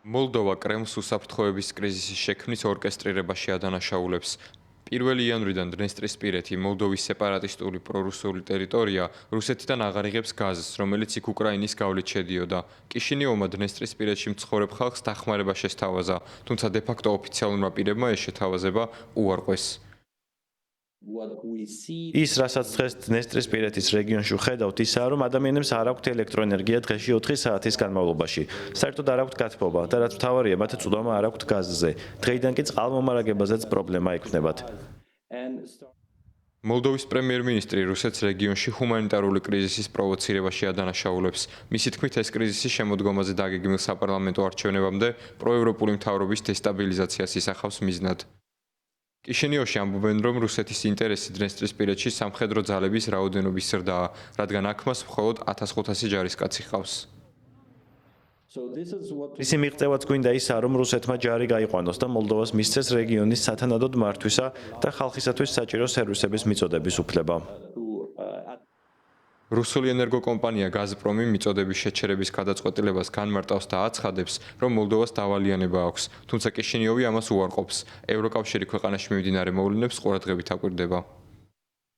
მოლდოვა კრემლს უსაფრთხოების კრიზისის შექმნის ორკესტრირებაში ადანაშაულებს. 1 იანვრიდან დნესტრისპირეთი, მოლდოვის სეპარატისტული პრორუსული ტერიტორია, რუსეთიდან აღარ იღებს გაზს, რომელიც იქ უკრაინის გავლით შედიოდა. კიშინიოვმა დნესტრისპირეთში მცხოვრებ ხალხს დახმარება შესთავაზა, თუმცა დე-ფაქტო ოფიციალურმა პირებმა ეს შეთავაზება უარყვეს. ის, რასაც დღეს დნესტრისპირეთის რეგიონში ვხედავთ, ისაა, რომ ადამიანებს არ აქვთ ელექტროენერგია დღეში 4 საათის განმავლობაში. საერთოდ არ აქვთ გათბობა და რაც მთავარია, მათ წვდომა არ აქვთ გაზზე. დღეიდან კი წყალმომარაგებაზეც პრობლემა ექნებათ. მოლდოვის პრემიერ-მინისტრი რუსეთს რეგიონში ჰუმანიტარული კრიზისის პროვოცირებაში ადანაშაულებს. მისი თქმით, ეს კრიზისი შემოდგომაზე დაგეგმილ საპარლამენტო არჩევნებამდე პროევროპული მთავრობის დესტაბილიზაციას ისახავს მიზნად. კიშინიოვში ამბობენ, რომ რუსეთის ინტერესი დნესტრისპირეთში სამხედრო ძალების რაოდენობის ზრდაა, რადგან აქ მას მხოლოდ 1500 ჯარისკაცი ჰყავს. ისი მიღწევაც გვინდა ისაა, რომ რუსეთმა ჯარი გაიყვანოს და მოლდოვას მისცეს რეგიონის სათანადოდ მართვისა და ხალხისათვის საჭირო სერვისების მიწოდების უფლება. რუსული ენერგოკომპანია გაზპრომი მიწოდების შეჩერების გადაწყვეტილებას განმარტავს და აცხადებს, რომ მოლდოვას დავალიანება აქვს, თუმცა კიშინიოვი ამას უარყოფს. ევროკავშირი ქვეყანაში მიმდინარე მოვლენებს ყურადღებით აკვირდება.